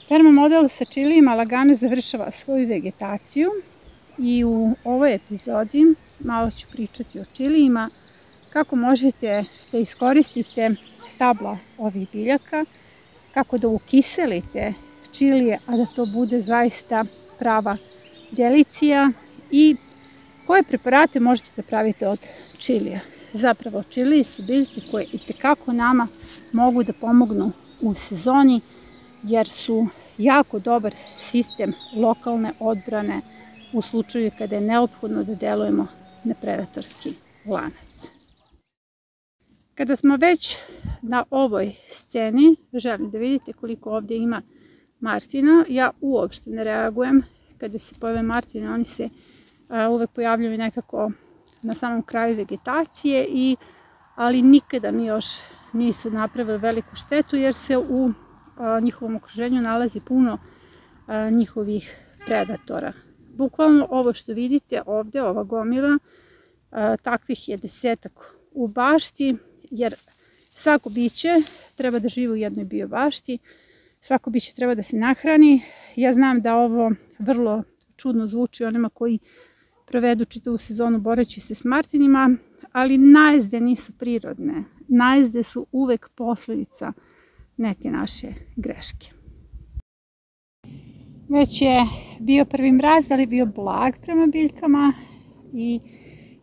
Permamodel sa čilijima lagano završava svoju vegetaciju i u ovoj epizodi malo ću pričati o čilijima, kako možete da iskoristite stabla ovih biljaka, kako da ukiselite čilije, a da to bude zaista prava delicija i koje preparate možete da pravite od čilija. Zapravo, čilije su biljke koje itekako nama mogu da pomognu u sezoni, jer su jako dobar sistem lokalne odbrane u slučaju kada je neophodno da delujemo na predatorski lanac. Kada smo već na ovoj sceni, želim da vidite koliko ovdje ima martina. Ja uopšte ne reagujem kada se pojave martine, oni se uvek pojavljaju nekako na samom kraju vegetacije, ali nikada mi još nisu napravili veliku štetu, jer se u njihovom okruženju nalazi puno njihovih predatora. Bukvalno ovo što vidite ovdje, ova gomila, takvih je 10-ak u bašti, jer svako biće treba da živi u jednoj biobašti, svako biće treba da se nahrani. Ja znam da ovo vrlo čudno zvuči onima koji provedu čitavu sezonu boreći se s martinima, ali najezde nisu prirodne. Najezde su uvek posljedica neke naše greške. Već je bio prvi mraz, ali bio blag prema biljkama i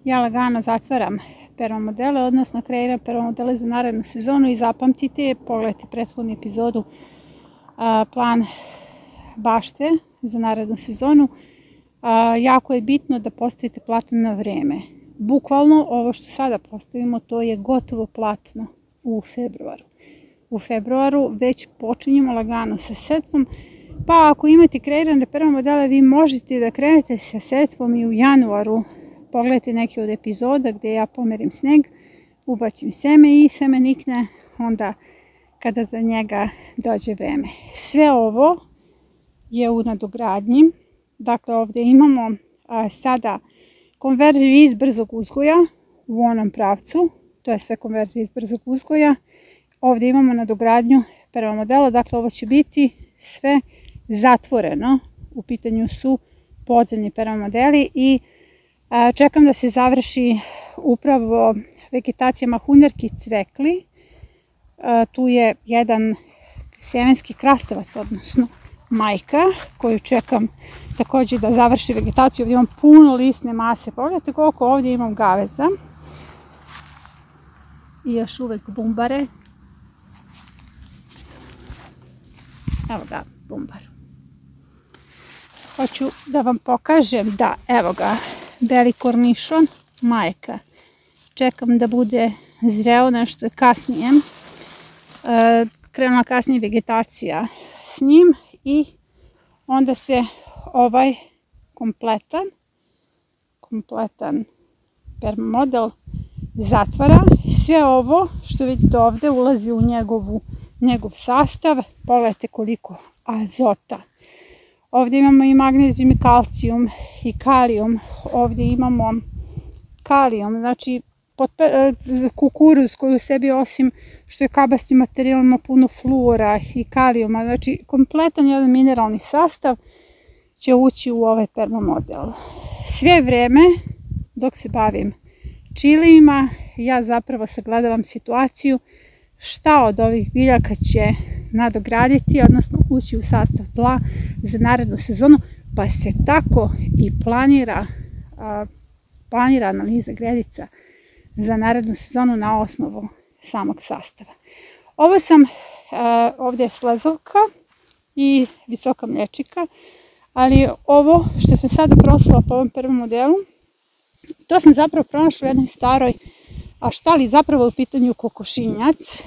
ja lagano zatvaram permamodele, odnosno kreiram permamodele za narednu sezonu i zapamtite, pogledajte prethodnu epizodu, plan bašte za narednu sezonu. Jako je bitno da postavite platno na vreme. Bukvalno ovo što sada postavimo, to je gotovo platno u februaru. U februaru već počinjemo lagano sa setvom, pa ako imate kreirane permamodele, vi možete da krenete sa setvom i u januaru. Pogledajte neke od epizoda gdje ja pomerim sneg, ubacim seme i seme nikne onda kada za njega dođe vreme. Sve ovo je u nadogradnji. Dakle, ovdje imamo sada konverziju iz brzog uzgoja u onom pravcu. To je sve konverzija iz brzog uzgoja. Ovdje imamo nadogradnju permamodela. Dakle, ovo će biti sve zatvoreno. U pitanju su podzemni permamodeli i čekam da se završi upravo vegetacija mahunarki cvekli. Tu je jedan sjemenski krastavac, odnosno majka, koju čekam također da završi vegetaciju. Ovdje imam puno lisne mase. Pogledajte koliko ovdje imam gaveza. I još uvek bumbare. Evo ga, bumbar. Hoću da vam pokažem da, evo ga, beli kornišon, majka. Čekam da bude zreo, nešto kasnije. Krenula kasnije vegetacija s njim i onda se ovaj kompletan permamodel zatvara. Sve ovo što vidite ovdje ulazi u njegov sastav. Pogledajte koliko azota. Ovdje imamo i magnezijum i kalcijum i kalijum. Ovdje imamo kalijum, znači kukuruz koji u sebi, osim što je kabasti materijal, ima puno fluora i kalijuma. Znači kompletan jedan mineralni sastav će ući u ovaj permamodel. Sve vreme dok se bavim čilijima, ja zapravo sagledavam situaciju šta od ovih biljaka će nadograditi, odnosno ući u sastav tla za narednu sezonu, pa se tako i planira analiza gredica za narednu sezonu na osnovu samog sastava. Ovo sam, ovdje je slezovka i visoka mlječika, ali ovo što sam sada prosula po ovom prvom modelu, to sam zapravo pronašla u jednoj staroj štali, zapravo u pitanju kokošinjac.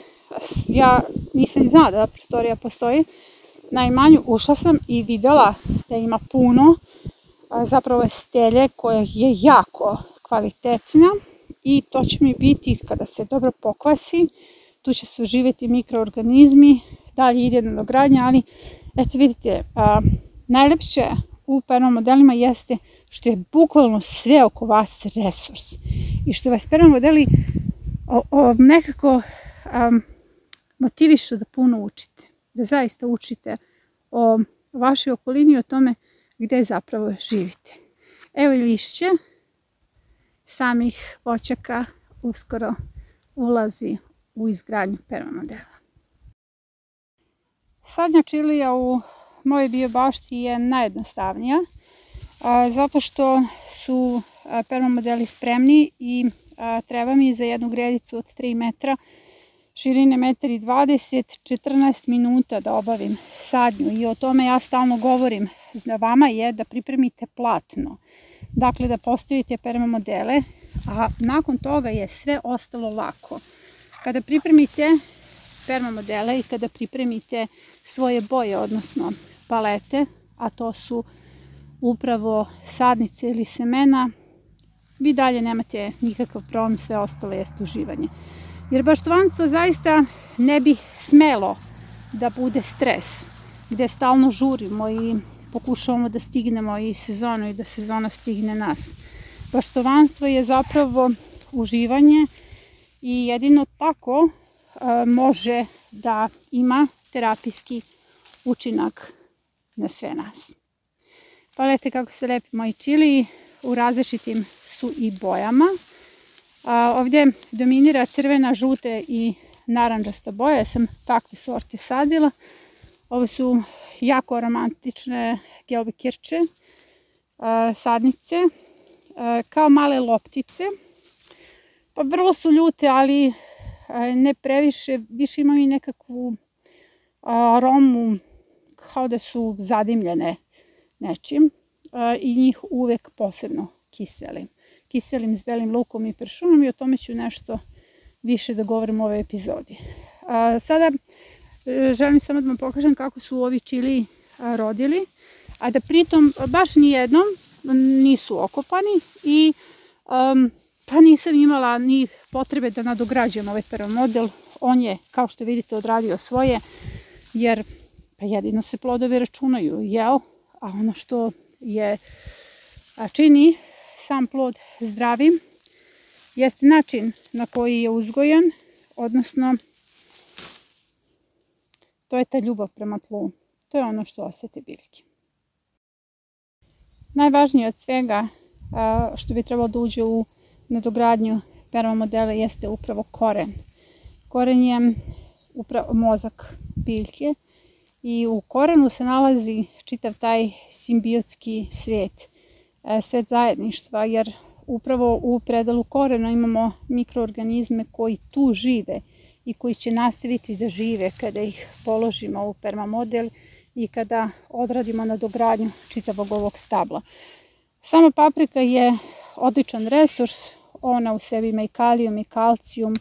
Ja nisam ni znala da prostorija postoji na imanju, ušla sam i videla da ima puno zapravo stelje koja je jako kvalitetna i to će mi biti kada se dobro pokvasi. Tu će se uživjeti mikroorganizmi, dalje ide nadogradnja, ali eto vidite, najlepše u permamodelima jeste što je bukvalno sve oko vas resurs i što vas permamodeli nekako motivišu da puno učite, da zaista učite o vašoj okolini i o tome gde zapravo živite. Evo i lišće samih voćaka uskoro ulazi u izgradnju permamodela. Sadnja čilija u mojoj biobašti je najjednostavnija zato što su permamodeli spremni i treba mi za jednu gredicu od 3 metra, širine 1,20 m, 14 minuta da obavim sadnju i o tome ja stalno govorim. Vama je da pripremite platno, dakle da postavite permamodele, a nakon toga je sve ostalo lako. Kada pripremite permamodele i kada pripremite svoje boje, odnosno palete, a to su upravo sadnice ili semena, vi dalje nemate nikakav problem, sve ostalo jeste uživanje. Jer baštovanstvo zaista ne bi smelo da bude stres, gde stalno žurimo i pokušavamo da stignemo i sezonu i da sezona stigne nas. Baštovanstvo je zapravo uživanje i jedino tako može da ima terapijski učinak na sve nas. Pogledajte kako se lepi moji čiliji, u različitim su i bojama. Ovdje dominira crvena, žute i narandžasta boja, ja sam takve sorte sadila. Ovo su jako aromatične gelbekirče, sadnice, kao male loptice. Pa vrlo su ljute, ali ne previše, više imaju i nekakvu aromu kao da su zadimljene nečim i njih uvek posebno kiselim. Kiselim s belim lukom i pršunom i o tome ću nešto više da govorim u ovoj epizodi. Sada želim samo da vam pokažem kako su ovi čiliji rodili, a da pritom baš nijednom nisu okopani i pa nisam imala ni potrebe da nadograđujem ovaj permamodel. On je, kao što vidite, odradio svoje, jer pa jedino se plodovi računaju, jel? A ono što je čini sam plod zdravim jeste način na koji je uzgojen, odnosno to je ta ljubav prema tlu. To je ono što osete biljke. Najvažnije od svega što bi trebalo da uđe u nadogradnju permamodela jeste upravo koren. Koren je upravo mozak biljke i u korenu se nalazi čitav taj simbiotski svet, svet zajedništva, jer upravo u predalu korena imamo mikroorganizme koji tu žive i koji će nastaviti da žive kada ih položimo u permamodel i kada odradimo nadogradnju čitavog ovog stabla. Sama paprika je odličan resurs, ona u sebi ima i kalijum i kalcijum,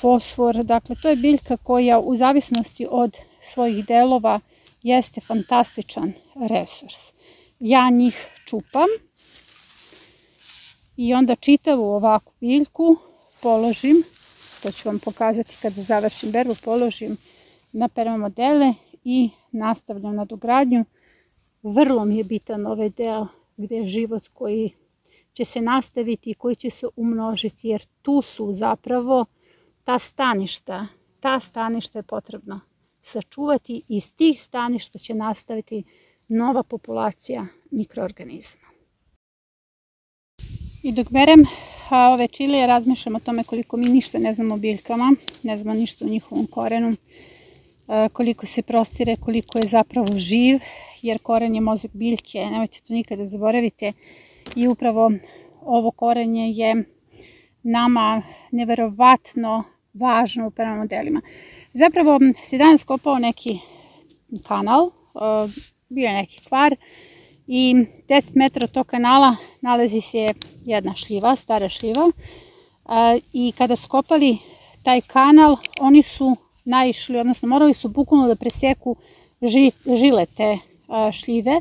fosfor, dakle to je biljka koja u zavisnosti od svojih delova jeste fantastičan resurs. Ja njih čupam i onda čitavu ovakvu biljku položim, to ću vam pokazati kada završim berbu, položim na permamodele i nastavljam nadogradnju. Vrlo mi je bitan ovaj deo gdje je život koji će se nastaviti i koji će se umnožiti, jer tu su zapravo ta staništa je potrebno sačuvati i iz tih staništa će nastaviti nova populacija mikroorganizama. I dok berem ove čilije, razmišljam o tome koliko mi ništa ne znamo o biljkama, ne znamo ništa o njihovom korenu, koliko se prostire, koliko je zapravo živ, jer koren je mozak biljke, nemojte to nikada zaboravite. I upravo ovo korenje je nama neverovatno važno u permamodelima. Zapravo se danas kopao neki kanal, bio je neki kvar i 10 metara od tog kanala nalazi se jedna šljiva, stara šljiva, i kada su kopali taj kanal, oni su naišli, odnosno morali su bukvalno da preseku žile te šljive.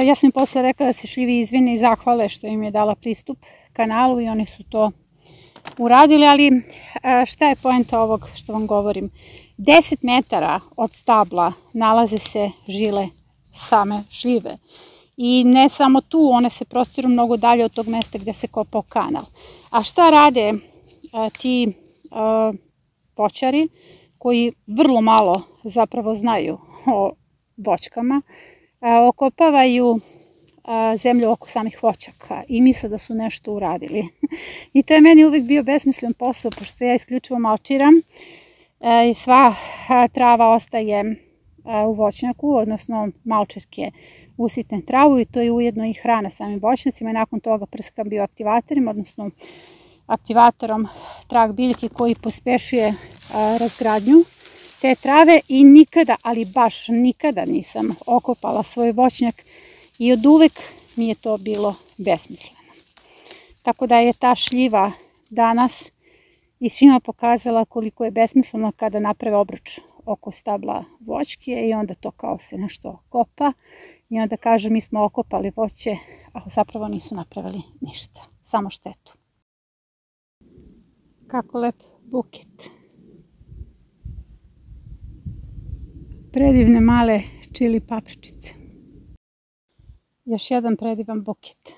Ja sam im posle rekla da se šljivi izvine i zahvale što im je dala pristup kanalu i oni su to uradili, ali šta je poenta ovog što vam govorim? 10 metara od stabla nalaze se žile same šljive. I ne samo tu, one se prostiru mnogo dalje od tog mesta gdje se kopao kanal. A šta rade ti voćari koji vrlo malo zapravo znaju o voćkama, okopavaju zemlju oko samih voćaka i misle da su nešto uradili. I to je meni uvijek bio besmislen posao, pošto ja isključivo malčiram i sva trava ostaje u voćnjaku, odnosno malčerke usitne travu i to je ujedno i hrana samim voćnjacima i nakon toga prskam bioaktivatorima, odnosno aktivatorom trag biljke koji pospešuje razgradnju te trave i nikada, ali baš nikada nisam okopala svoj voćnjak i od uvek mi je to bilo besmisleno. Tako da je ta šljiva danas i svima pokazala koliko je besmisleno kada naprave obruč oko stabla voćke i onda to kao se nešto kopa i onda kažu mi smo okopali voće, ali zapravo nisu napravili ništa, samo štetu. Kako lep buket. Predivne male čili papričice. Još jedan predivan buket.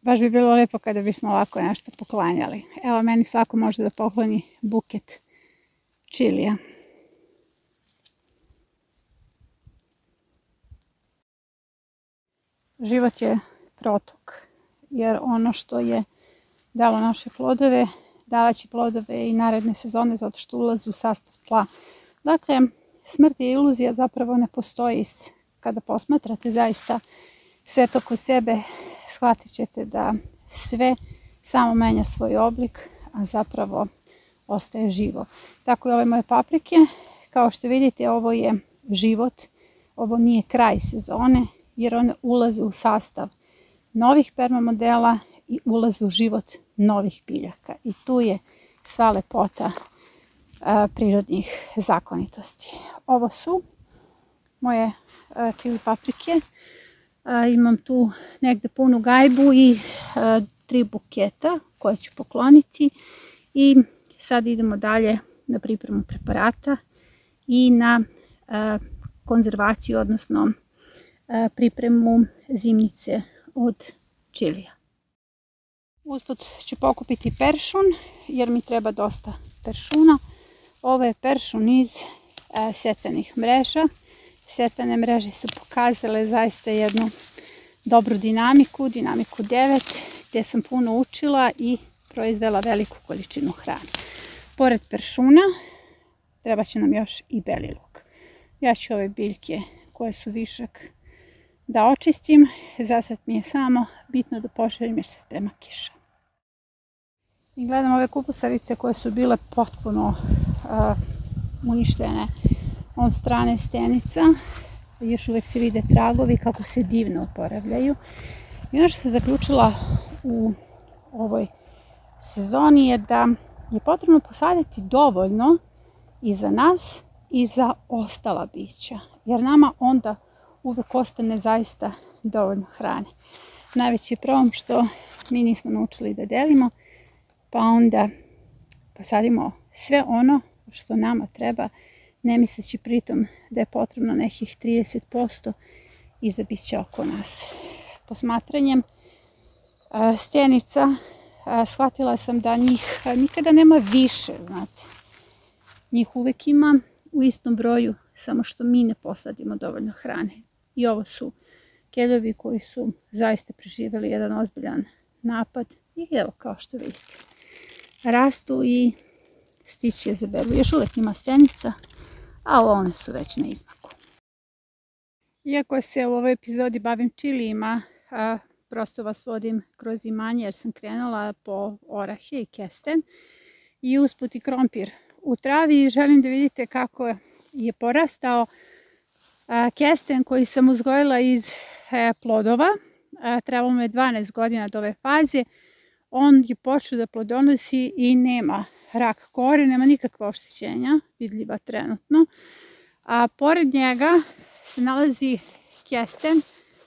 Baš bi bilo lepo kada bismo ovako nešto poklanjali. Evo, meni svako može da pokloni buket čilija. Život je protok, jer ono što je dalo naše plodove, davaće plodove i naredne sezone zato što ulazi u sastav tla. Dakle, smrt i iluzija zapravo ne postoji. Kada posmatrate zaista sve to oko sebe, shvatit ćete da sve samo menja svoj oblik, a zapravo ostaje živo. Tako i ove moje paprike. Kao što vidite, ovo je život. Ovo nije kraj sezone, jer one ulaze u sastav novih permamodela i ulaze u život novih biljaka. I tu je sva lepota prirodnih zakonitosti. Ovo su moje čili paprike. Imam tu negde punu gajbu i 3 buketa koje ću pokloniti. I sad idemo dalje na pripremu preparata i na konzervaciju, odnosno pripremu zimnice od čilija. Usput ću pokupiti peršun jer mi treba dosta peršuna. Ovo je peršun iz setvenih mreža. Setvene mreže su pokazale zaista jednu dobru dinamiku 9, gdje sam puno učila i proizvela veliku količinu hrane. Pored peršuna treba će nam još i beli luk. Ja ću ove biljke koje su višak da očistim. Za sad mi je samo bitno da požarim jer se sprema kiša. I gledam ove kupusavice koje su bile potpuno uništene od strane stenica. Još uvijek se vide tragovi kako se divno oporavljaju. I ono što sam zaključila u ovoj sezoni je da je potrebno posaditi dovoljno i za nas i za ostala bića. Jer nama onda uvijek ostane zaista dovoljno hrane. Najveći je problem što mi nismo naučili da delimo, pa onda posadimo sve ono što nama treba, ne misleći pritom da je potrebno nekih 30% i za bića oko nas. Posmatranjem stjenica shvatila sam da njih nikada nema više, znate. Njih uvijek ima u istom broju, samo što mi ne posadimo dovoljno hrane. I ovo su keljovi koji su zaista preživjeli jedan ozbiljan napad i evo kao što vidite. Rastu i stići je za berbu. Još uvijek ima stjenica, a one su već na izmaku. Iako se u ovoj epizodi bavim čilijima, prosto vas vodim kroz imanje jer sam krenula po orahe i kesten i usput i krompir u travi i želim da vidite kako je porastao kesten koji sam uzgojila iz plodova. Trebalo mu je 12 godina do ove faze. On je počeo da plodonosi i nema rak kore, nema nikakva oštećenja vidljiva trenutno. A pored njega se nalazi kesten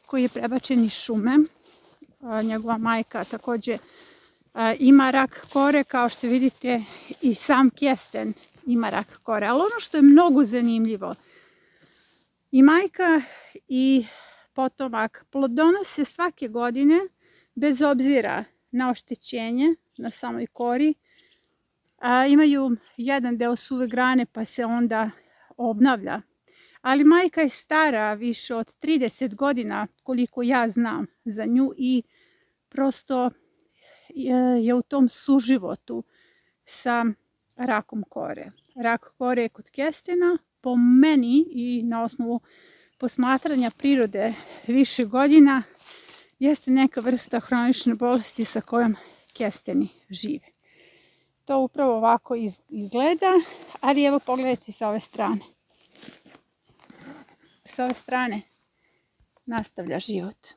koji je prebačen iz šume. Njegova majka također ima rak kore, kao što vidite i sam kesten ima rak kore. Ali ono što je mnogo zanimljivo, i majka i potomak plodonose svake godine bez obzira na oštećenje na samoj kori. Imaju jedan deo suve grane pa se onda obnavlja. ali majka je stara više od 30 godina koliko ja znam za nju i prosto je u tom suživotu sa rakom kore. Rak kore je kod kestena po meni i na osnovu posmatranja prirode više godina jeste neka vrsta hronične bolesti sa kojom kesteni žive. To upravo ovako izgleda, ali evo pogledajte sa ove strane. Sa ove strane nastavlja život.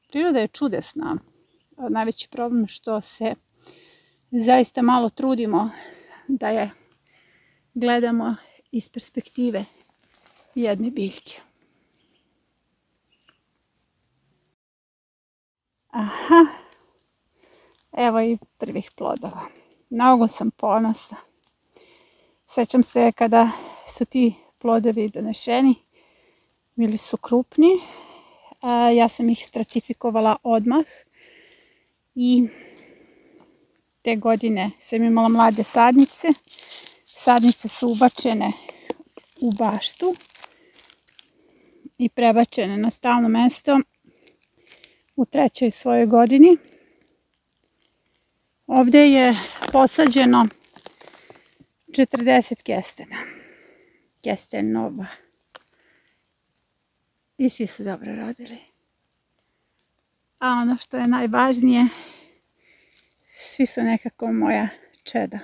Priroda je čudesna. Najveći problem što se zaista malo trudimo da je gledamo iz perspektive jedne biljke. Aha, evo i prvih plodova. Mnogo sam ponosna. Sećam se kada su ti plodovi donešeni, bili su krupni. Ja sam ih stratifikovala odmah i te godine sam imala mlade sadnice. Sadnice su ubačene u baštu i prebačene na stalno mesto u 3. svojoj godini. Ovdje je posađeno 40 kestena. Kestenova. I svi su dobro rodili. A ono što je najvažnije, svi su nekako moja čeda.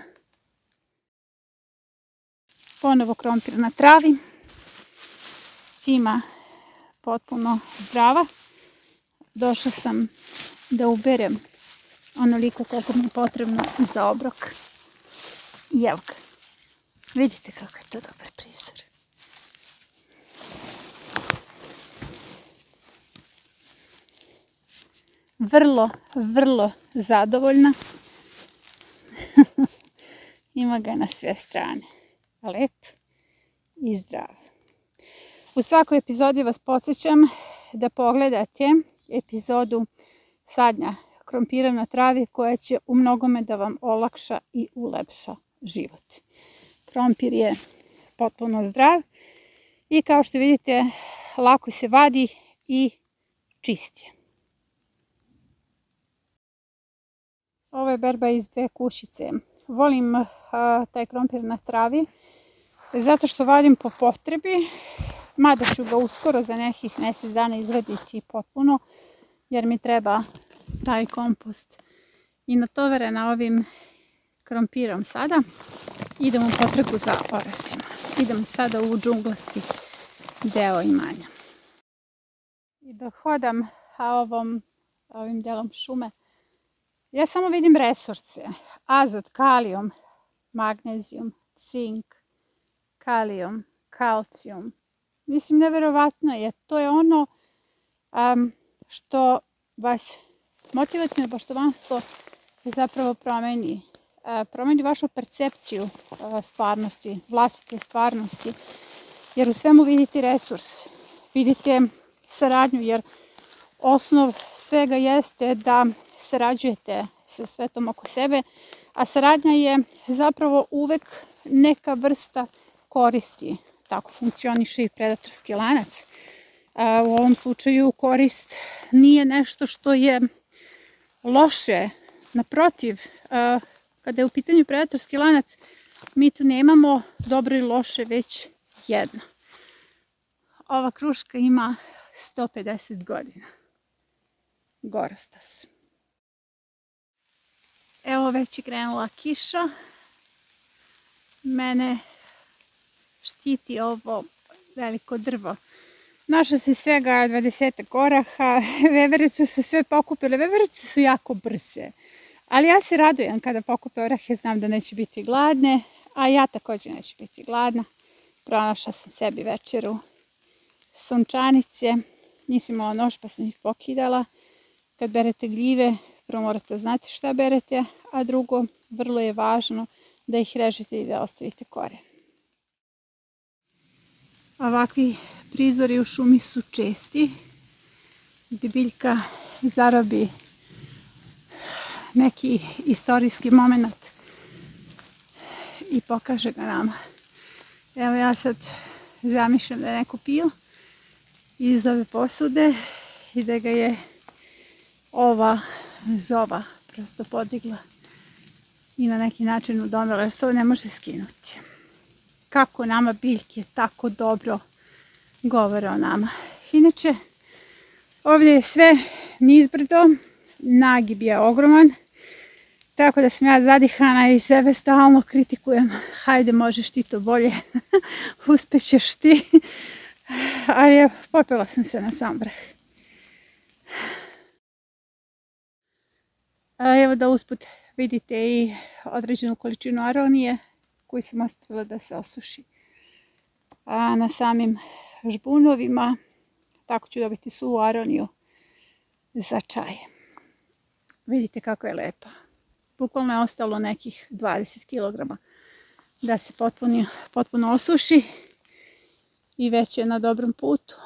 Ponovo krompir na travi. Cima potpuno zdrava. Došla sam da uberem onoliko koliko mi je potrebno za obrok. I evo ga. Vidite kako je to dobar prizor. Vrlo zadovoljna. Ima ga na sve strane. Lep i zdrav. U svakoj epizodi vas podsjećam da pogledate epizodu sadnja krompira na travi koja će u mnogome da vam olakša i ulepša život. Krompir je potpuno zdrav i kao što vidite lako se vadi i čisti. Ovo je berba iz 2 kušice. Volim taj krompir na travi zato što vadim po potrebi, mada ću ga uskoro za nekih mjesec dana izvaditi potpuno jer mi treba taj kompost i natovarena ovim krompirom sada. Idemo u potragu za orasima. Idemo sada u džunglasti deo imanja. I dok hodam ovim delom šume, ja samo vidim resurse. Azot, kalijum, magnezijum, cink, kalijum, kalcijum. Mislim, neverovatno je. To je ono što vas motivacijno poštovanstvo zapravo promeni. Promeni vašu percepciju stvarnosti, vlastite stvarnosti. Jer u svemu vidite resurs. Vidite saradnju, jer osnov svega jeste da sarađujete sa svetom oko sebe, a saradnja je zapravo uvek neka vrsta koristi. Tako funkcioniše i predatorski lanac. U ovom slučaju korist nije nešto što je loše. Naprotiv, kada je u pitanju predatorski lanac, mi tu nemamo dobro i loše, već jedno. Ova kruška ima 150 godina. Gorastas. Evo već je krenula kiša. Mene štiti ovo veliko drvo. Našla se svega 20 oraha, veverice su sve pokupile. Veverice su jako brze. Ali ja se radujem kada pokupe orahe, znam da neće biti gladne, a ja također neću biti gladna. Pronašla sam sebi večeru sunčanice, nisam imala nož pa sam ih pokidala. Kad berete gljive, prvo morate znati šta berete, a drugo, vrlo je važno da ih režete i da ostavite korijen. Ovakvi prizori u šumi su česti, gdje biljka zarobi neki istorijski moment i pokaže ga nama. Evo ja sad zamišljam da je neko pio iz ove posude i da ga je ova zova prosto podigla i na neki način udomila, jer se ovo ne može skinuti. Kako nama biljke tako dobro govore o nama. Inače, ovdje je sve nizbrdo, nagib je ogroman, tako da sam ja zadihana i sebe stalno kritikujem. Hajde, možeš ti to bolje, uspećeš ti. Ali popela sam se na sam vrh. Evo da usput vidite i određenu količinu aronije koju sam ostavila da se osuši na samim žbunovima. Tako ću dobiti suvu aroniju za čaj. Vidite kako je lepa. Bukvalno je ostalo nekih 20 kg da se potpuno osuši i već je na dobrom putu.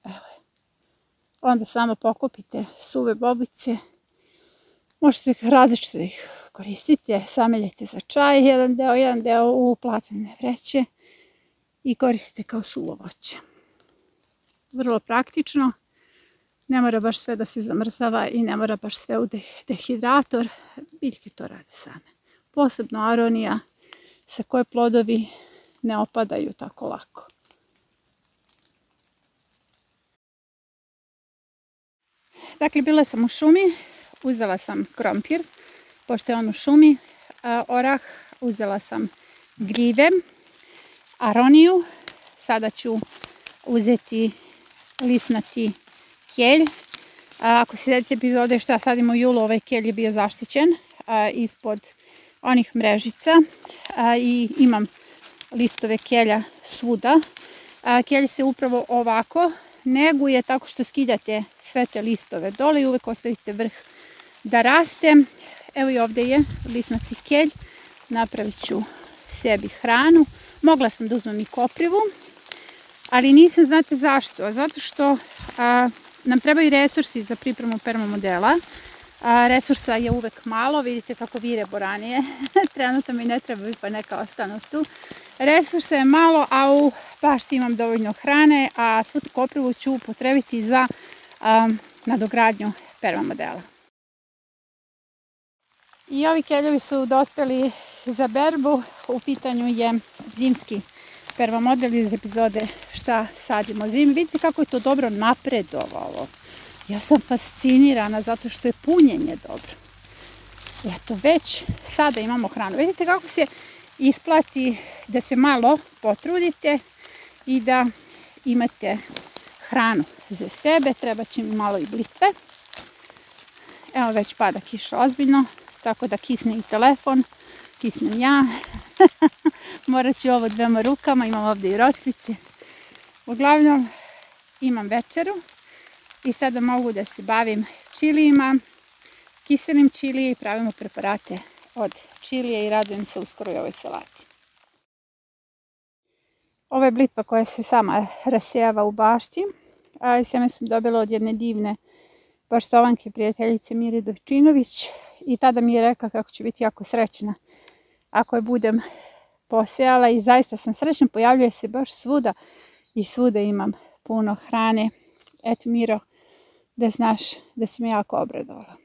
Evo je. Onda samo pokupite suve bobice. Možete različito ih koristiti, sameljete za čaj, jedan deo u placenene vreće i koristite kao suvo voće. Vrlo praktično, ne mora baš sve da se zamrzava i ne mora baš sve u dehidrator, biljke to rade same. Posebno aronija sa koje plodovi ne opadaju tako lako. Dakle, bila sam u šumi, uzela sam krompir, pošto je on u šumi, orah, uzela sam gljive, aroniju, sada ću uzeti lisnati kelj. Ako se sjećate epizode šta sadimo u julu, ovaj kelj je bio zaštićen ispod onih mrežica i imam listove kelja svuda. Kelj se upravo ovako neguje tako što skidate sve te listove dole i uvek ostavite vrh da raste. Evo i ovdje je lisnati kelj, napravit ću sebi hranu. Mogla sam da uzmem i koprivu, ali nisam, znate zašto? Zato što nam trebaju resursi za pripremu permamodela. Resursa je uvek malo, vidite kako vire boranije. Trenutno mi ne trebaju pa neka ostanu tu. Resursa je malo, a u bašti imam dovoljno hrane, a svu tu koprivu ću upotrebiti za nadogradnju permamodela. I ovi keljevi su dospeli za berbu. U pitanju je zimski permamodel iz epizode šta sadimo zimi. Vidite kako je to dobro napredovalo. Ja sam fascinirana zato što je punjenje dobro. Eto, već sada imamo hranu. Vidite kako se isplati da se malo potrudite i da imate hranu za sebe. Treba će mi malo i blitve. Evo već pada kiša ozbiljno, tako da kisne i telefon, kisnem ja. Morat ću ovo dvema rukama, imam ovdje i rotkvice. Uglavnom imam večeru i sada mogu da se bavim čilijima, kiselim čilije i pravimo preparate od čilije i radujem se uskoro i ovoj salati. Ovo je blitva koja se sama rasijava u bašti. Sjeme sam dobila od jedne divne baštovanke, prijateljice Mire Dojčinović, i tada mi je rekla kako ću biti jako srećna ako je budem posejala i zaista sam srećna, pojavljuje se baš svuda i svuda imam puno hrane. Eto Miro, da znaš da si me jako obradovala.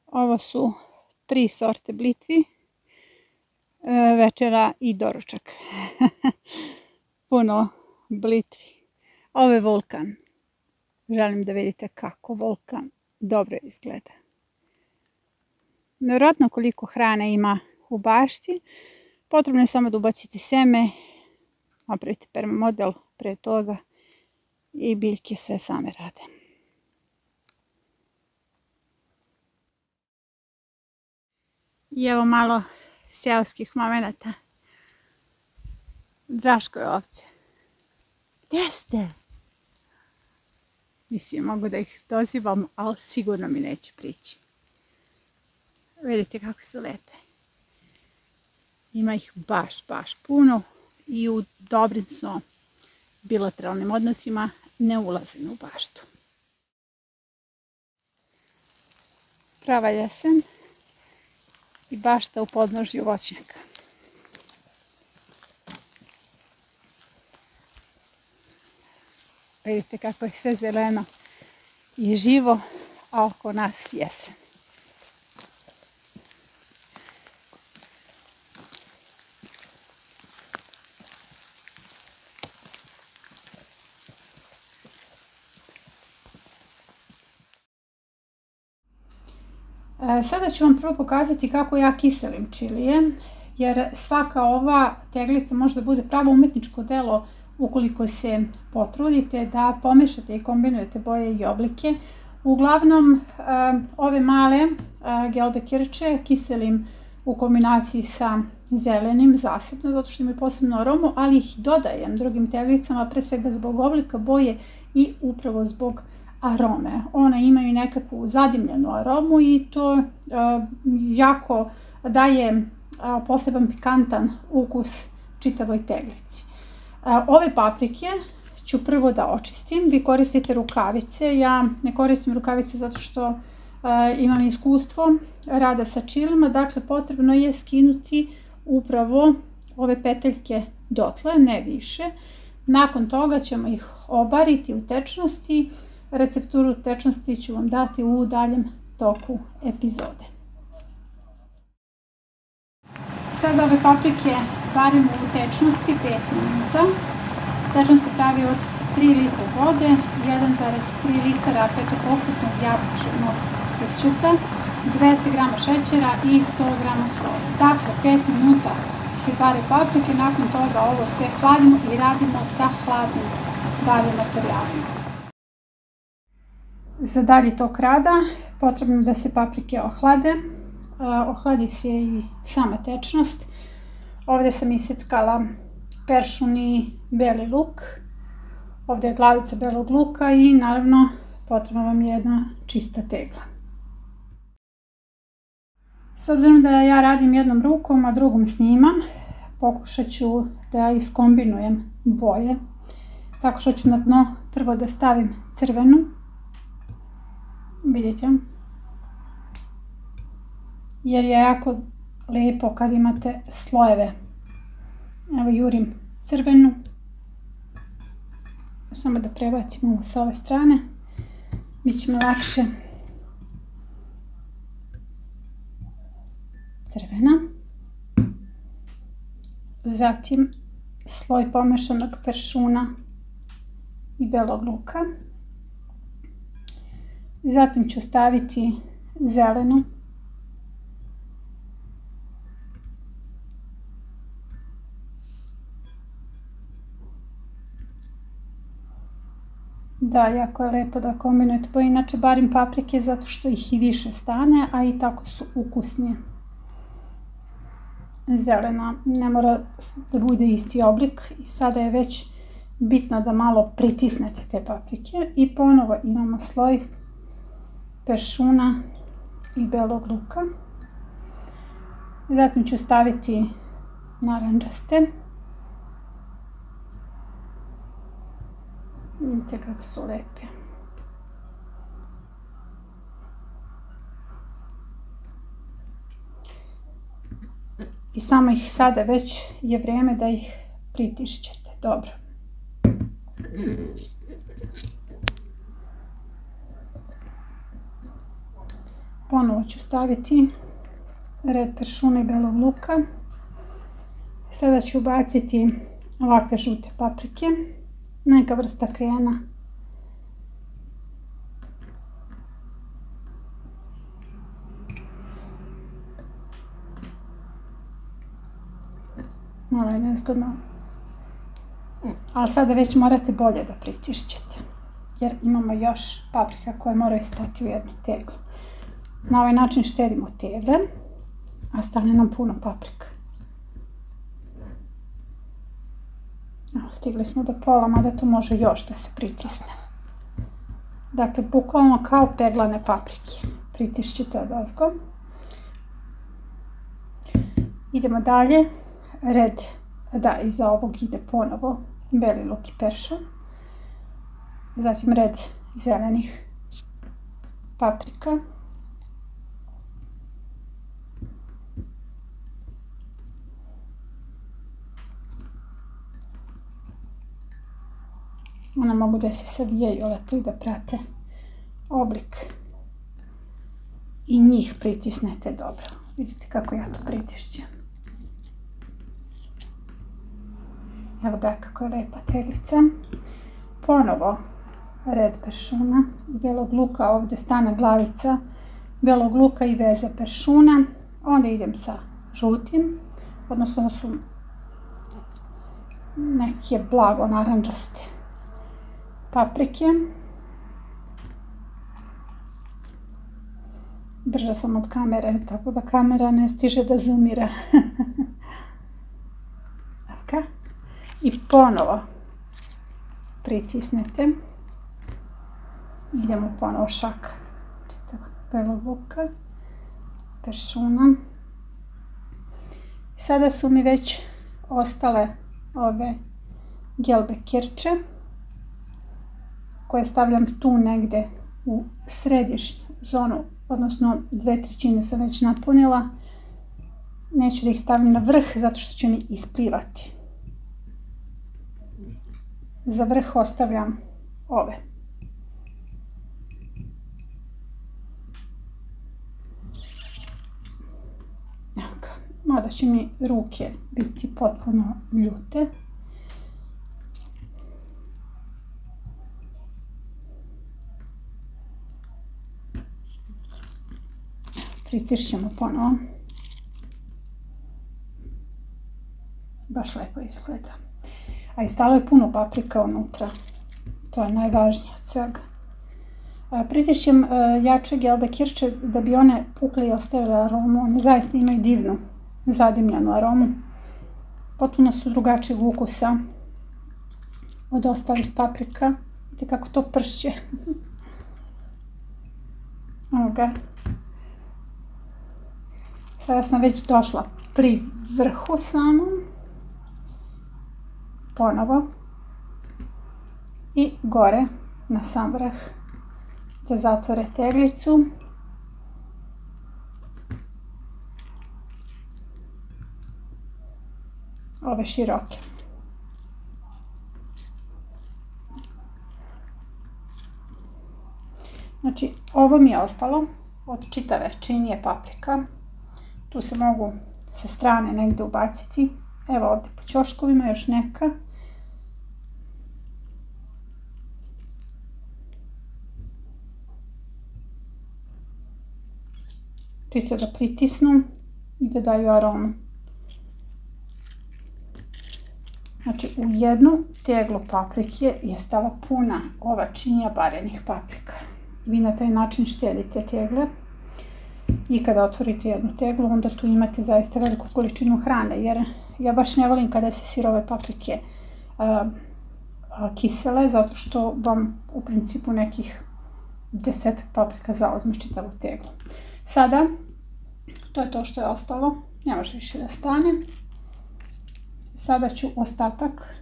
Ovo su 3 sorte blitvi, večera i doručak. Puno blitvi. Ovo je vulkan. Želim da vidite kako vulkan dobro izgleda. Nevjerojatno koliko hrane ima u bašti. Potrebno je samo da ubacite seme, napravite permamodel pre toga i biljke sve same rade. I evo malo seoskih momenata. Draškove ovce. Gdje ste? Mislim, mogu da ih dozivam, ali sigurno mi neće prići. Vidite kako su lepe. Ima ih baš puno i u dobrim su bilateralnim odnosima, ne ulazim u baštu. Prava jesen i bašta u podnožju voćnjaka. Vidite kako je sve zeleno i živo, a oko nas jesen. Sada ću vam prvo pokazati kako ja kiselim čilije, jer svaka ova teglica može da bude pravo umetničko delo ukoliko se potrudite da pomešate i kombinujete boje i oblike. Uglavnom, ove male gelbekirče kiselim u kombinaciji sa zelenim zasebno, zato što imaju posebnu aromu, ali ih dodajem drugim teglicama, pre svega zbog oblika boje i upravo zbog arome. One imaju nekakvu zadimljenu aromu i to jako daje poseban pikantan ukus čitavoj teglici. Ove paprike ću prvo da očistim. Vi koristite rukavice. Ja ne koristim rukavice zato što imam iskustvo rada sa čilima. Dakle, potrebno je skinuti upravo ove peteljke dotle, ne više. Nakon toga ćemo ih obariti u tečnosti. Recepturu tečnosti ću vam dati u daljem toku epizode. Sada ove paprike varimo u tečnosti 5 minuta. Tečnost se pravi od 3 litra vode, 1,3 litara 5% jabučnog sirćeta, 200 g šećera i 100 g soli. Dakle, 5 minuta se vare paprike, nakon toga ovo sve hladimo i radimo sa hladnim dalje materijalima. Za dalji tok rada potrebno da se paprike ohlade. Ohladi se i sama tečnost. Ovdje sam iseckala peršun i beli luk. Ovdje je glavica belog luka i naravno potrebna vam je jedna čista tegla. S obzirom da ja radim jednom rukom, a drugom snimam, pokušat ću da iskombinujem boje. Tako što ću na dno prvo da stavim crvenu. Vidite, jer je jako lijepo kad imate slojeve. Evo jurim crvenu, samo da prebacimo ovo sa ove strane, bit će mi lakše. Crvena, zatim sloj pomešanog peršuna i belog luka. Zatim ću staviti zelenu, da, jako je lijepo da kombinujete boje, inače barim paprike zato što ih i više stane, a i tako su ukusnije. Zelena ne mora da bude isti oblik i sada je već bitno da malo pritisnete te paprike i ponovo imamo sloj peršuna i belog luka. Zatim ću staviti narandžaste. Vidite kako su lepe. I samo ih sada već je vrijeme da ih pritišćete. Dobro. Ponovo ću staviti red peršuna i belog luka. Sada ću ubaciti ovakve žute paprike, neka vrsta kajena. Malo je nezgodno, ali sada već morate bolje da pritišćete, jer imamo još paprika koje moraju stati u jednu teglu. Na ovaj način štedimo tegle, a stane nam puno paprika. Evo, stigli smo do pola, mada to može još da se pritisne. Dakle, bukvalno kao peglane paprike. Pritišćite odozgo. Idemo dalje. Red, da, iza ovog ide ponovo beli luk i peršun. Zatim red zelenih paprika. Ona mogu da se savijaju lepo i da prate oblik. I njih pritisnete dobro. Vidite kako ja to pritišćem. Evo ga kako je lepa teglica. Ponovo red peršuna i belog luka, ovdje stana glavica belog luka i veze peršuna. Onda idem sa žutim, odnosno ovo su neke blago naranđaste paprike. Brža sam od kamere, tako da kamera ne stiže da zoomira. I ponovo pritisnete. Idemo ponovo šak belog luka, peršuna. Sada su mi već ostale ove gelbe kirče koje stavljam tu negde u središnju zonu, odnosno 2/3 sam već napunila. Neću da ih stavim na vrh zato što će mi isplivati. Za vrh ostavljam ove. Mada će mi ruke biti potpuno ljute. Pritišćemo ponovo. Baš lepo izgleda. A i stalo je puno paprika unutra. To je najvažnije od svega. Pritišćem jače gelbe kirče da bi one pukle i ostavile aromu. One zaista imaju divnu zadimljenu aromu. Potpuno su drugačijeg ukusa od ostalih paprika. Vidite kako to pršće. Evo ga. Sada sam već došla pri vrhu samom. Ponovo. I gore na sam vrh. Da zatvore teglicu. Ove široke. Znači, ovo mi je ostalo od čitave činije paprika. Tu se mogu sa strane negdje ubaciti. Evo ovdje po ćoškovima još neka. Čisto da pritisnu i da daju aromu. Znači u jednu teglu paprike je stala puna ova činija varenih paprika. Vi na taj način štedite tegle. I kada otvorite jednu teglu, onda tu imate zaista veliku količinu hrane, jer ja baš ne volim kada se sirove paprike kisele, zato što vam u principu nekih 10 paprika zauzme čitavu teglu. Sada, to je to što je ostalo, ne može više da stane. Sada ću ostatak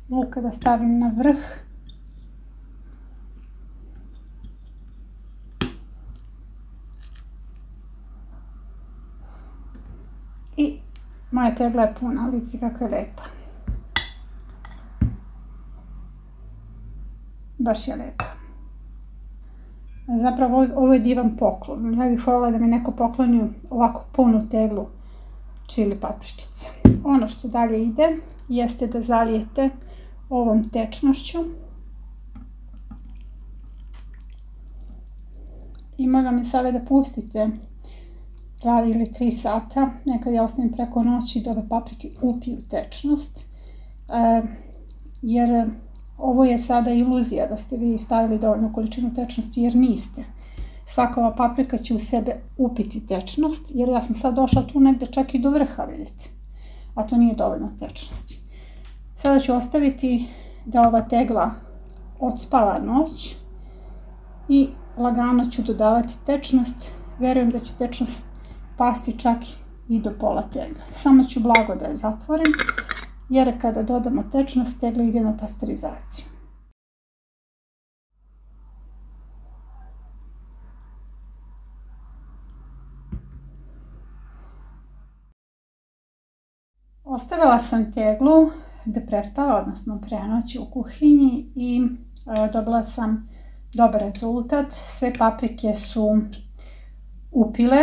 luka da stavim na vrh. I moja tegla je puna, vidite kako je lepa. Baš je lepa. Zapravo ovo je divan poklon. Ja bih voljela da mi neko pokloni ovako punu teglu čili papričice. Ono što dalje ide jeste da zalijete ovom tečnošću. I moram mi savjet da pustite 2 ili 3 sata, nekad ja ostavim preko noći da ove paprike upiju tečnost, jer ovo je sada iluzija da ste vi stavili dovoljnu količinu tečnosti, jer niste. Svaka ova paprika će u sebe upiti tečnost, jer ja sam sad došla tu negdje čak i do vrha, vidite, a to nije dovoljno tečnosti. Sada ću ostaviti da ova tegla odspava noć i lagano ću dodavati tečnost. Verujem da će tečnost pasti čak i do pola tegle. Samo ću blago da je zatvorim, jer kada dodamo tečnost, tegla ide na pasterizaciju. Ostavila sam teglu da prespava, odnosno prenoći u kuhinji i dobila sam dobar rezultat. Sve paprike su upile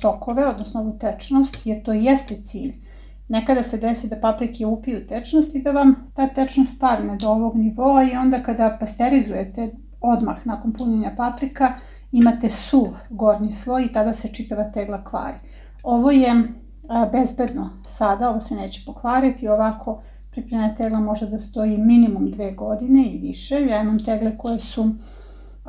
sokove, odnosno ovu tečnost, jer to jeste cilj. Nekada se desi da paprike upiju tečnost i da vam ta tečnost padne do ovog nivoa i onda kada pasterizujete odmah nakon punjenja paprika imate suv gornji sloj i tada se čitava tegla kvari. Ovo je bezbedno sada, ovo se neće pokvariti, ovako pripremljena tegla može da stoji minimum 2 godine i više. Ja imam tegle koje su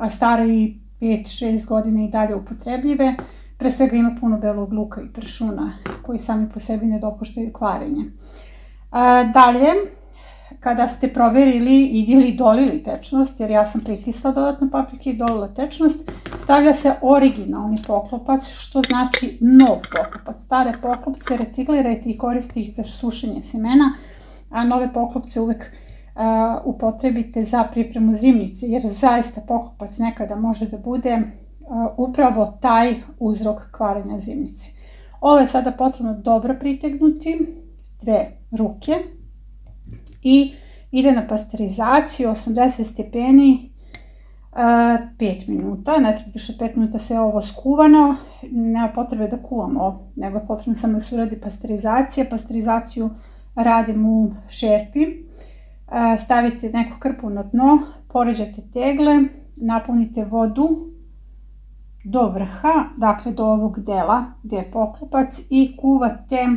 stare i 5-6 godina i dalje upotrebljive. Pre svega ima puno belog luka i pršuna koji sami po sebi ne dopuštaju kvarenje. Dalje, kada ste proverili ili dolili tečnost, jer ja sam pritisla dodatno paprike i dolila tečnost, stavlja se originalni poklopac, što znači nov poklopac. Stare poklopce reciklirajte i koristite ih za sušenje semena, a nove poklopce uvek upotrebite za pripremu zimnice, jer zaista poklopac nekada može da bude upravo taj uzrok kvarenja zimnice. Ovo je sada potrebno dobro pritegnuti, 2 ruke i ide na pasterizaciju 80 stepeni 5 minuta, ne treba više 5 minuta, sve ovo skuvano, nema potrebe da kuvamo, nego je potrebno samo da se uradi pasterizacija. Pasterizaciju radim u šerpi, stavite neku krpu na dno, poređate tegle, napunite vodu do vrha, dakle do ovog dela gdje je poklopac i kuvate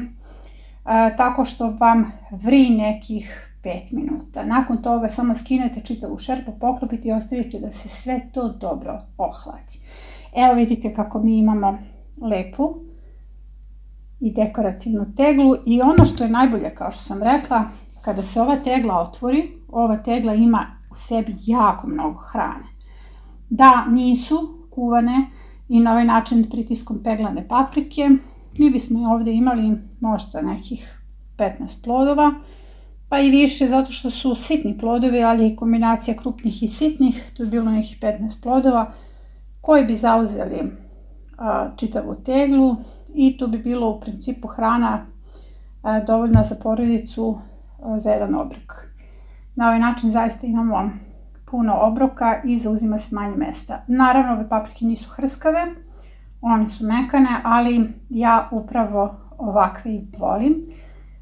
tako što vam vri nekih 5 minuta. Nakon toga samo skinete čitavu šerpu, poklopite i ostavite da se sve to dobro ohladi. Evo vidite kako mi imamo lepu i dekorativnu teglu i ono što je najbolje, kao što sam rekla, kada se ova tegla otvori, ova tegla ima u sebi jako mnogo hrane. Da nisu kuvane i na ovaj način pritiskom peglane paprike, mi bismo ovdje imali možda nekih 15 plodova, pa i više zato što su sitni plodovi, ali i kombinacija krupnih i sitnih, tu je bilo nekih 15 plodova koji bi zauzeli čitavu teglu i tu bi bilo u principu hrana dovoljna za porodicu za jedan obrok. Na ovaj način zaista imamo puno obroka i zauzima se manje mesta. Naravno, ove paprike nisu hrskave, one su mekane, ali ja upravo ovakve i volim.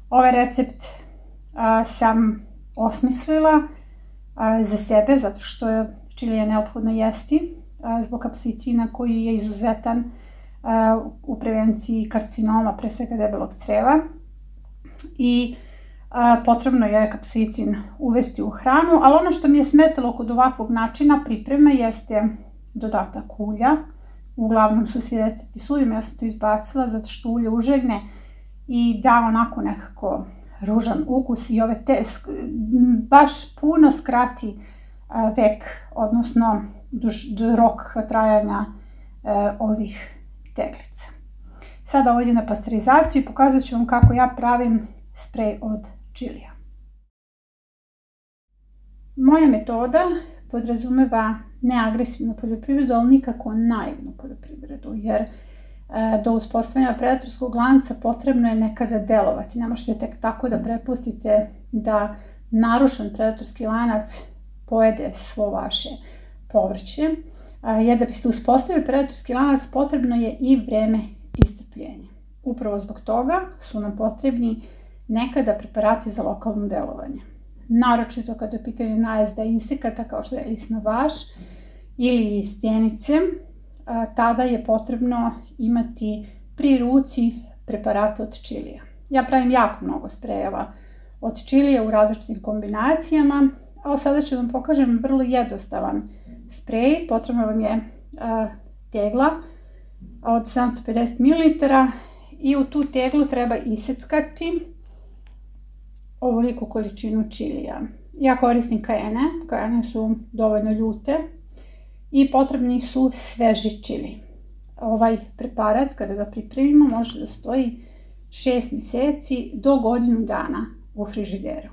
Ovaj recept sam osmislila za sebe, zato što je čilije neophodno jesti zbog kapsaicina koji je izuzetan u prevenciji karcinoma, pre svega debelog creva. I potrebno je kapsaicin uvesti u hranu, ali ono što mi je smetalo kod ovakvog načina pripreme jeste dodatak ulja. Uglavnom su svi recepti s uljem, ja sam to izbacila zato što ulje užegne i da onako nekako ružan ukus i ove baš puno skrati vek, odnosno rok trajanja ovih teglica. Sada ovo ide na pasterizaciju i pokazat ću vam kako ja pravim sprej od čilija. Moja metoda podrazumeva neagresivnu poljoprivredu, ali nikako naivnu poljoprivredu, jer do uspostavljanja predatorskog lanca potrebno je nekada delovati. Ne možete tek tako da prepustite da narušen predatorski lanac pojede svo vaše povrće, jer da biste uspostavili predatorski lanac potrebno je i vreme i strpljenje. Upravo zbog toga su nam potrebni nekada preparati za lokalno delovanje. Naročito kada je u pitanju najezda insekata kao što je lisna vaš ili stjenice, tada je potrebno imati pri ruci preparate od čilija. Ja pravim jako mnogo sprejeva od čilija u različitim kombinacijama, a sada ću vam pokažem vrlo jednostavan sprej. Potrebno vam je tegla od 750 ml i u tu teglu treba iseckati ovoliku količinu čilija. Ja koristim kajene, kajene su dovoljno ljute i potrebni su sveži čili. Ovaj preparat kada ga pripremimo može da stoji 6 mjeseci do godinu dana u frižideru.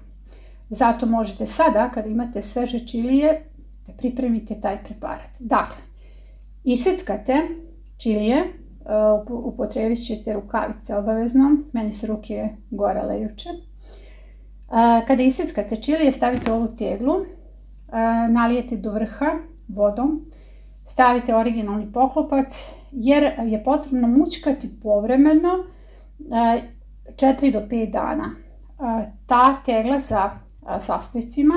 Zato možete sada kada imate sveže čilije da pripremite taj preparat. Dakle, iseckate čilije upotrebit ćete rukavice obavezno. Meni su ruke gorele juče. Kada iseckate čilije, stavite ovu teglu, nalijete do vrha vodom, stavite originalni poklopac jer je potrebno mućkati povremeno 4 do 5 dana. Ta tegla sa sastojcima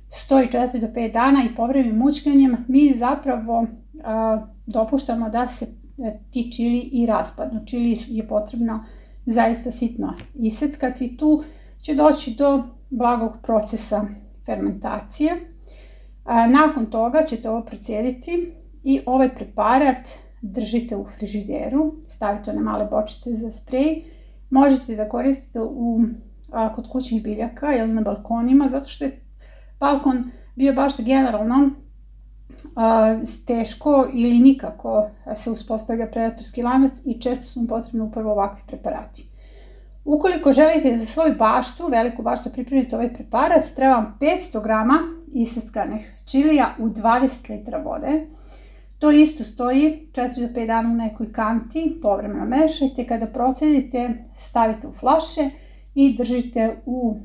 stoji 4 do 5 dana i povremenim mućkanjem mi zapravo dopuštamo da se ti čili i raspadnu. Čili je potrebno zaista sitno iseckati i tu će doći do blagog procesa fermentacije. Nakon toga ćete ovo procediti i ovaj preparat držite u frižideru, stavite one male bočice za sprej. Možete da koristite kod kućnih biljaka ili na balkonima, zato što je balkon bio baš generalno teško ili nikako se uspostavlja predatorski lanac i često su mu potrebni upravo ovakvi preparati. Ukoliko želite za svoju baštu, veliku baštu, pripremite ovaj preparat, treba vam 500 grama iseckanih čilija u 20 litara vode. To isto stoji 4 do 5 dana u nekoj kanti, povremeno mešajte. Kada procedite, stavite u flaše i držite u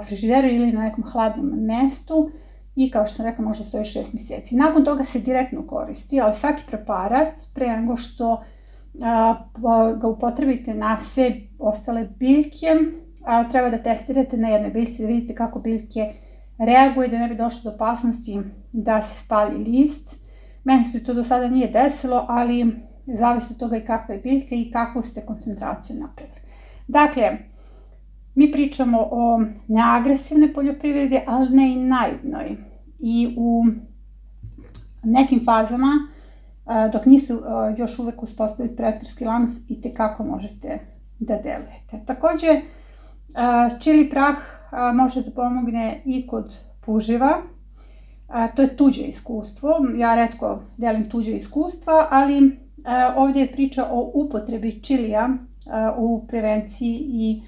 frižideru ili na nekom hladnom mestu i kao što sam rekla možda stoji 6 mjeseci. Nakon toga se direktno koristi, ali svaki preparat pre nego što ga upotrebite na sve ostale biljke, treba da testirate na jednoj biljci da vidite kako biljke reaguju, da ne bi došlo do opasnosti da se spali list. Meni se to do sada nije desilo, ali zavisi od toga i kakva je biljka i kakvu ste koncentraciju napravili. Dakle, mi pričamo o neagresivnoj poljoprivredi, ali ne i naivnoj. I u nekim fazama, dok niste još uvek uspostavili predatorski lanac, itekako možete da delujete. Takođe, čili prah može da pomogne i kod puživa. To je tuđe iskustvo. Ja retko delim tuđe iskustva, ali ovdje je priča o upotrebi čilija u prevenciji i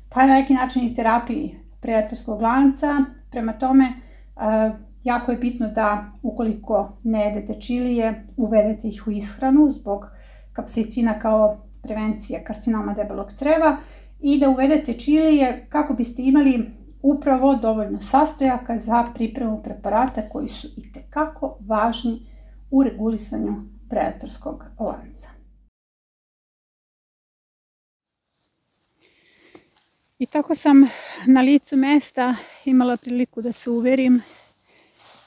pa na neki način i terapiji predatorskog lanca. Prema tome, jako je bitno da ukoliko ne jedete čilije, uvedete ih u ishranu zbog kapsaicina kao prevencija karcinoma debelog creva i da uvedete čilije kako biste imali upravo dovoljno sastojaka za pripremu preparata koji su itekako važni u regulisanju predatorskog lanca. I tako sam na licu mesta imala priliku da se uverim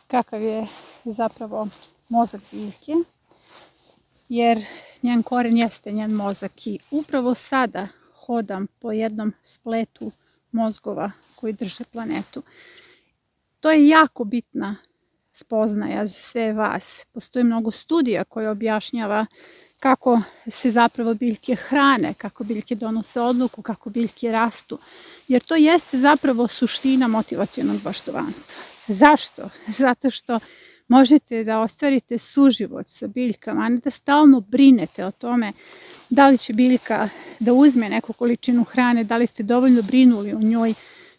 kakav je zapravo mozak biljke, jer njen koren jeste njen mozak i upravo sada hodam po jednom spletu mozgova koji drže planetu. To je jako bitna spoznaja za sve vas. Postoji mnogo studija koje objašnjava kako se zapravo biljke hrane, kako biljke donose odluku, kako biljke rastu. Jer to jeste zapravo suština motivacionog baštovanstva. Zašto? Zato što možete da ostvarite suživot sa biljkama, a ne da stalno brinete o tome da li će biljka da uzme neku količinu hrane, da li ste dovoljno brinuli o njoj.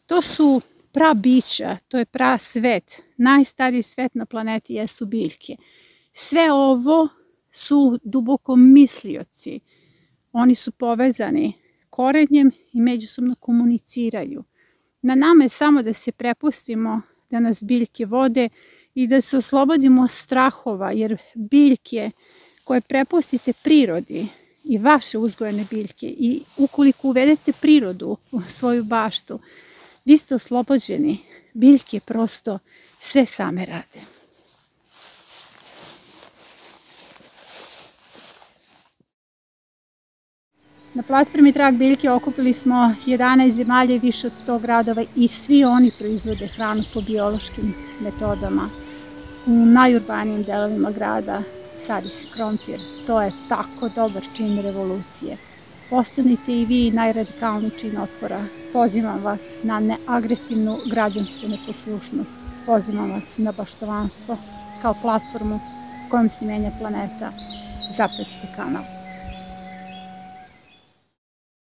To su prabića, to je prasvet. Najstariji svet na planeti jesu biljke. Sve ovo su duboko mislioci. Oni su povezani korenjem i međusobno komuniciraju. Na nama je samo da se prepustimo da nas biljke vode i da se oslobodimo strahova, jer biljke koje prepustite prirodi i vaše uzgojene biljke i ukoliko uvedete prirodu u svoju baštu, vi ste oslobođeni. Biljke prosto sve same rade. Na platformi Trag biljke okupili smo 11 zemalja i više od 100 gradova i svi oni proizvode hranu po biološkim metodama. U najurbanijim delovima grada sadi se krompir. To je tako dobar čin revolucije. Postanite i vi najradikalniji čin otpora. Pozivam vas na neagresivnu građansku neposlušnost. Pozivam vas na baštovanstvo kao platformu kojom se menja planeta. Zapratite kanal.